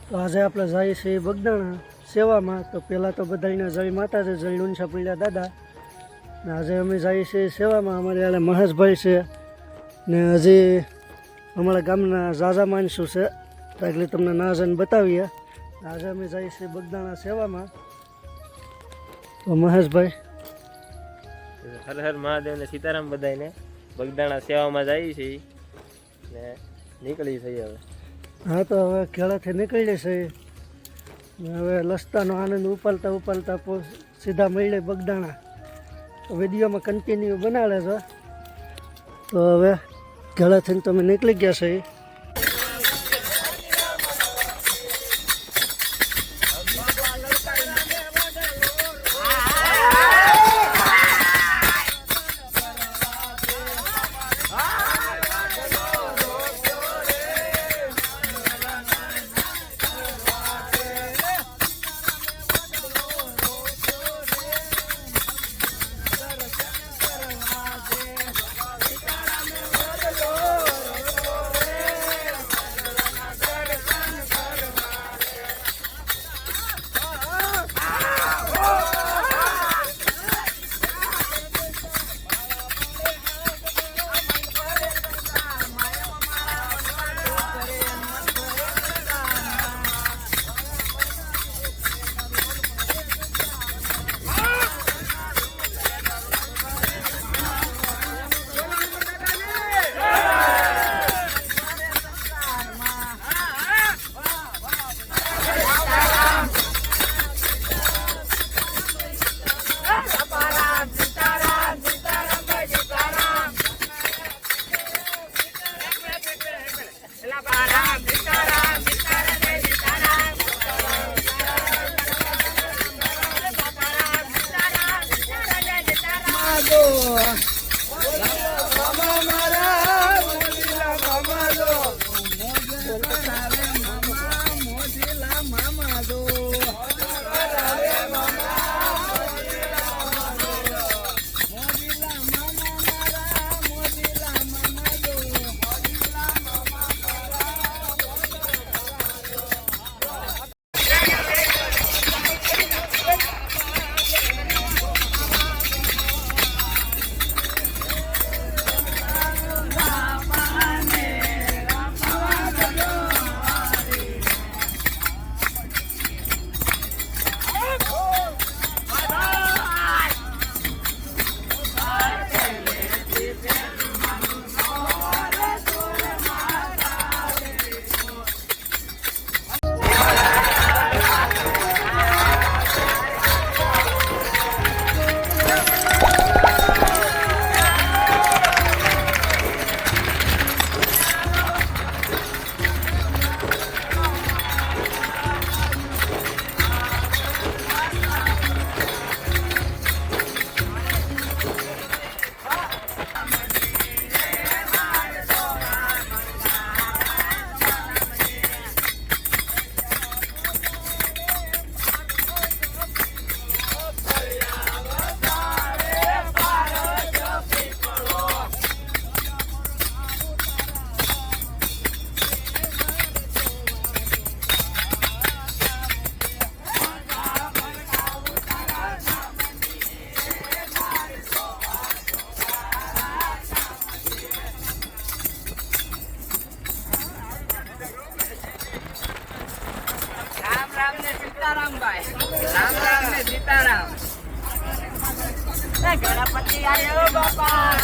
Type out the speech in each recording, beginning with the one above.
તો આજે આપણે જઈએ છીએ બગદાણા સેવામાં. તો પહેલાં તો બધાને જય માતાજી, જય લુણછા પીળ્યા દાદા. ને આજે અમે જઈએ છીએ સેવામાં. અમારે યારે મહેશભાઈ છે ને હજી અમારા ગામના ઝાઝા માણસો છે, એટલે તમને ના જઈને બતાવીએ. આજે અમે જઈએ છીએ બગદાણા સેવામાં. તો મહેશભાઈ, હર હર મહાદેવ ને સીતારામ બધાને. બગદાણા સેવામાં જઈએ છીએ ને નીકળી છીએ હવે. હા, તો હવે ખેડાથી નીકળીએ છીએ. હવે લસતાનો આનંદ ઉપાલતા ઉપાલતા સીધા મળીએ બગદાણા. તો વિડીયોમાં કન્ટિન્યુ બનાવે છે. તો હવે ખેડાથી તમે નીકળી ગયા છીએ. ગણપતિ આયો બાપા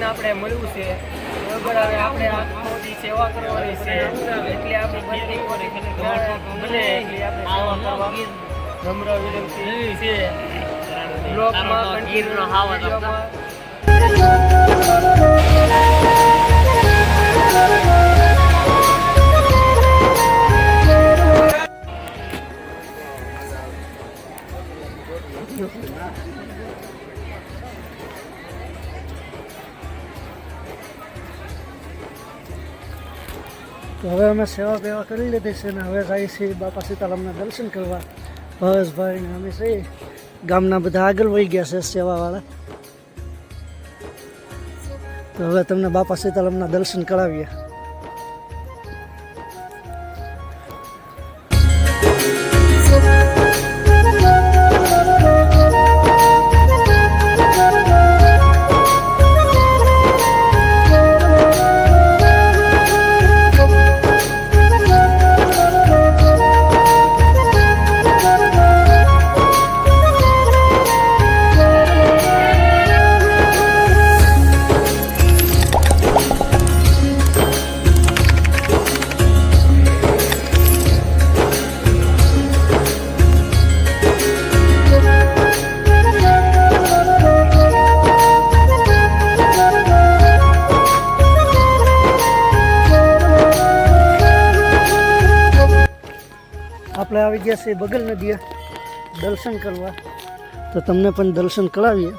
ભગવાનને આપણે મળવું છે બરાબર. હવે આપણે આ મોટી સેવા કરવાની છે એટલે આપણે બધી બને એટલી આપણે સેવા કરવા નમ્ર વિનંતી છે. બ્લોગમાં વિડીયોમાં તો હવે અમે સેવા બેવા કરી લીધી છે ને હવે જઈએ છીએ બાપા સીતારામના દર્શન કરવા. ભાવેશભાઈ ને અમે છીએ ગામના બધા આગળ વહી ગયા છે સેવાવાળા. તો હવે તમને બાપા સીતારામના દર્શન કરાવીએ. આપણે આવી ગયા છીએ બગલ નદીએ દર્શન કરવા. તો તમને પણ દર્શન કરાવીએ.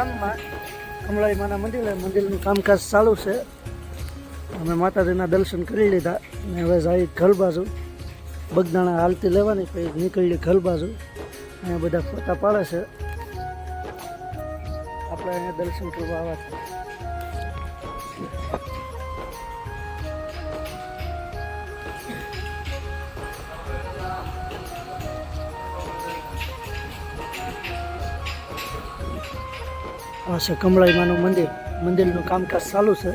ગામમાં કમળાઈ માના મંદિરનું કામકાજ ચાલુ છે. અમે માતાજીના દર્શન કરી લીધા અને હવે જાય ઘર બાજુ. બગદાણા હાલતી લેવાની પછી નીકળી ઘર બાજુ. અહીંયા બધા ફોટા પાડે છે. આપણે અહીંયા દર્શન કરવા આવ્યા છે. આ છે કમળાઈ માનું મંદિરનું કામકાજ ચાલુ છે.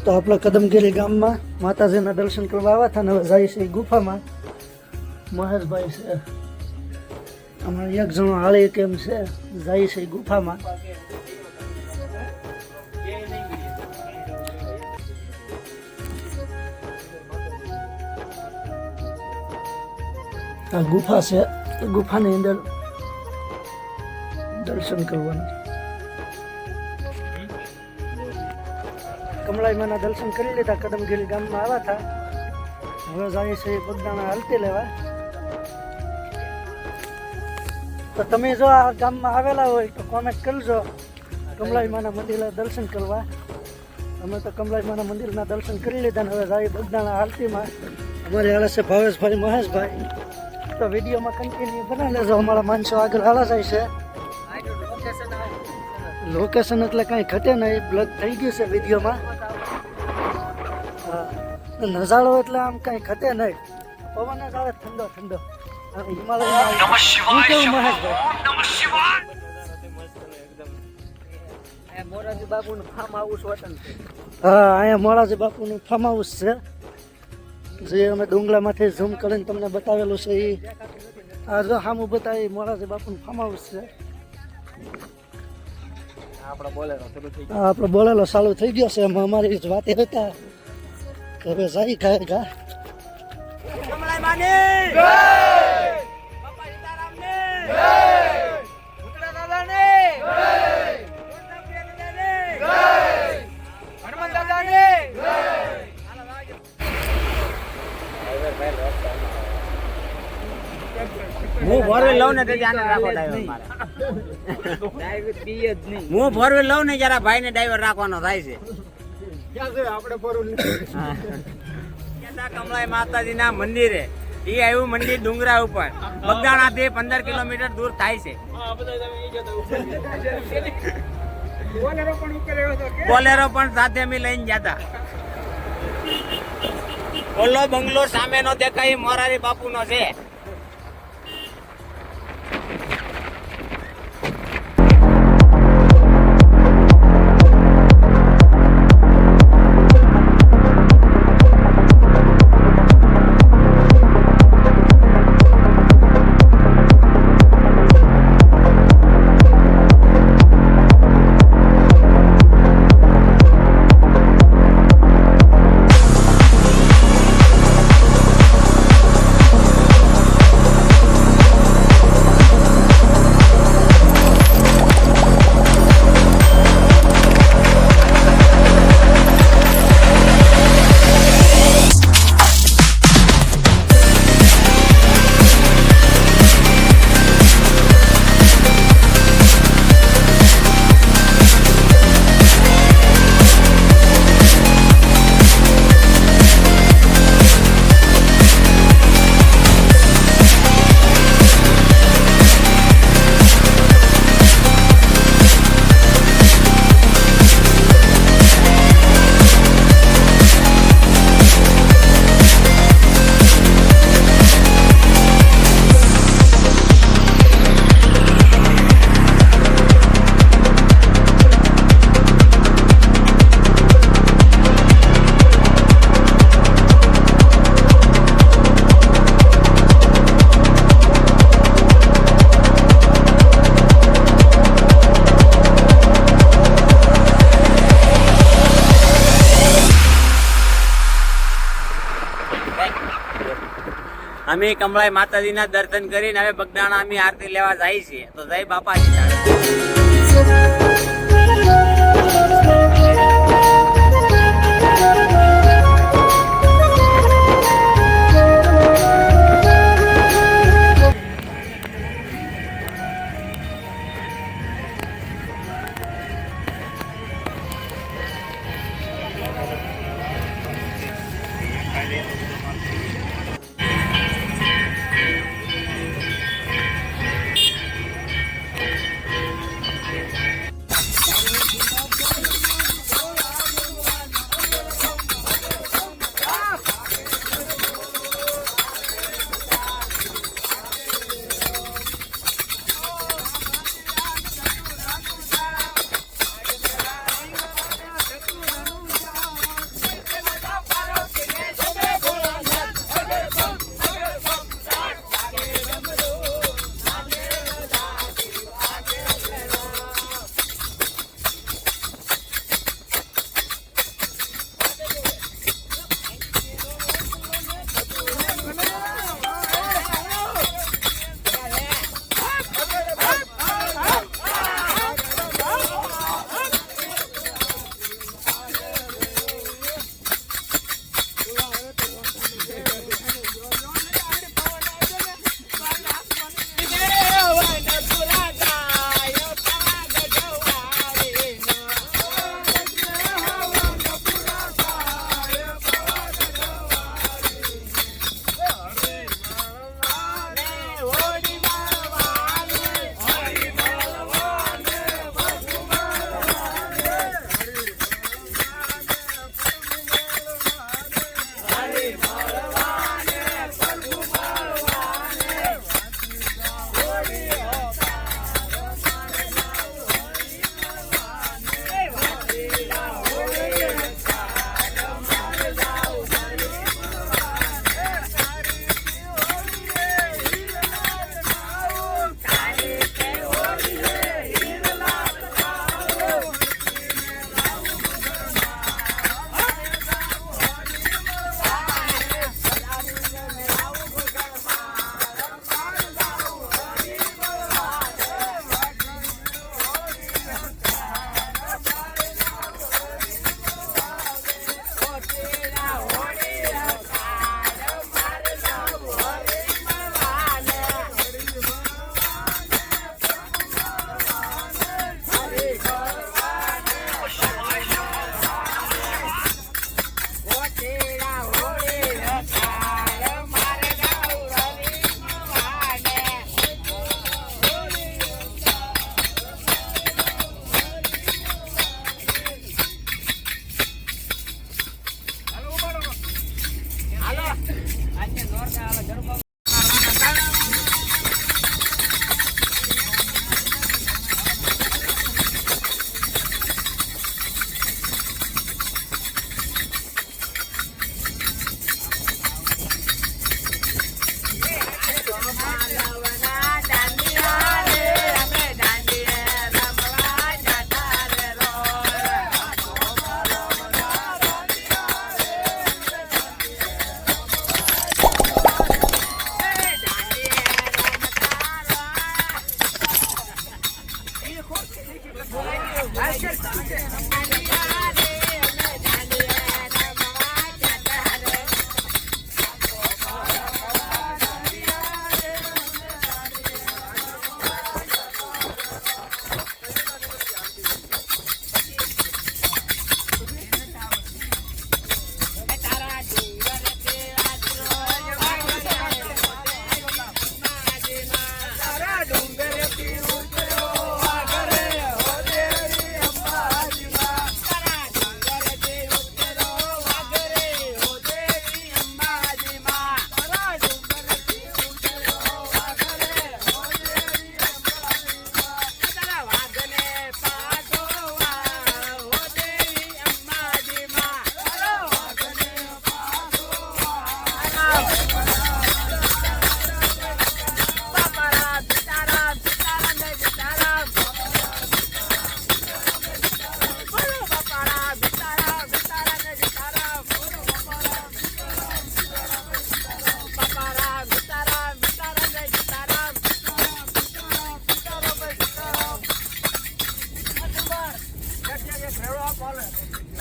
તો આપણે કદમગીરી ગામમાં માતાજીના દર્શન કરવા આવ્યા હતા ને હવે જાય છે ગુફામાં. મહેશભાઈ છે અમારે એક જણો હાળી કેમ છે જાય છે ગુફામાં. આ ગુફા છે, ગુફાની અંદર દર્શન કરવાનું. કમળાઈ માના દર્શન કરી લીધા. કદમગીરી ગામમાં આવ્યા હતા. હવે જાય છે બગદાણા હાલતી લેવા. તો તમે જો આ ગામમાં આવેલા હોય તો કોમેન્ટ કરજો કમળાઈ માના મંદિરના દર્શન કરવા. અમે તો કમળાઈ માના મંદિરના દર્શન કરી લીધા ને હવે જાય બગદાણા હાલતીમાં. અમારે હાલે છે ભાવેશભાઈ, મહેશભાઈ. તો વિડીયોમાં કન્ટિન્યુ બનાવી લેજો. અમારા માણસો આગળ હાલા જાય છે. લોકેશન એટલે કાંઈ ઘટે નહીં, બ્લગ થઈ ગયું છે વિડીયોમાં. નજારો એટલે આમ કાંઈ ઘટે નહીં. પવન જ આવે ઠંડો ઠંડો. મોરારજી બાપુનું ફાર્મ હાઉસ વતન છે. હા, અહીંયા મોરારજી બાપુનું ફાર્મ હાઉસ છે જે અમે ડુંગલામાંથી ઝૂમ કરીને તમને બતાવેલું છે. એ આ જો સામું બતાવી મોરારજી બાપુનું ફાર્મ હાઉસ છે. આપણો બોલેલો ચાલુ થઈ ગયો છે. એમાં અમારી જ વાતે હતા કે હવે જાય ઘાય ઘા. કમળાઈ માની જય! બાપા સીતારામની જય! ભૂતળા દાદાની જય! કૃષ્ણપ્રિય દાદાની જય! હનુમાન દાદાની જય! હું ફોરવ્હીલ લઉં ને તો આને રાખો ડ્રાઈવર મારે. હું ફોરવ્હીલ લઉં ને જરા ભાઈ ને ડ્રાઈવર રાખવાનો થાય છે. કમળાઈ માતાજીના મંદિરે એ આવ્યું મંદિર ડુંગરા ઉપર બગદાણા થી 15 કિલોમીટર દૂર થાય છે. બોલેરો પણ સાથે અમે લઈને જતા. ઓલો બંગલો સામેનો દેખાય મોરારી બાપુનો છે. અમે કમળાઈ માતાજીના દર્શન કરીને હવે બગદાણા અમે આરતી લેવા જાય છીએ. તો જય બાપા સીતારામ.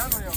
હાલો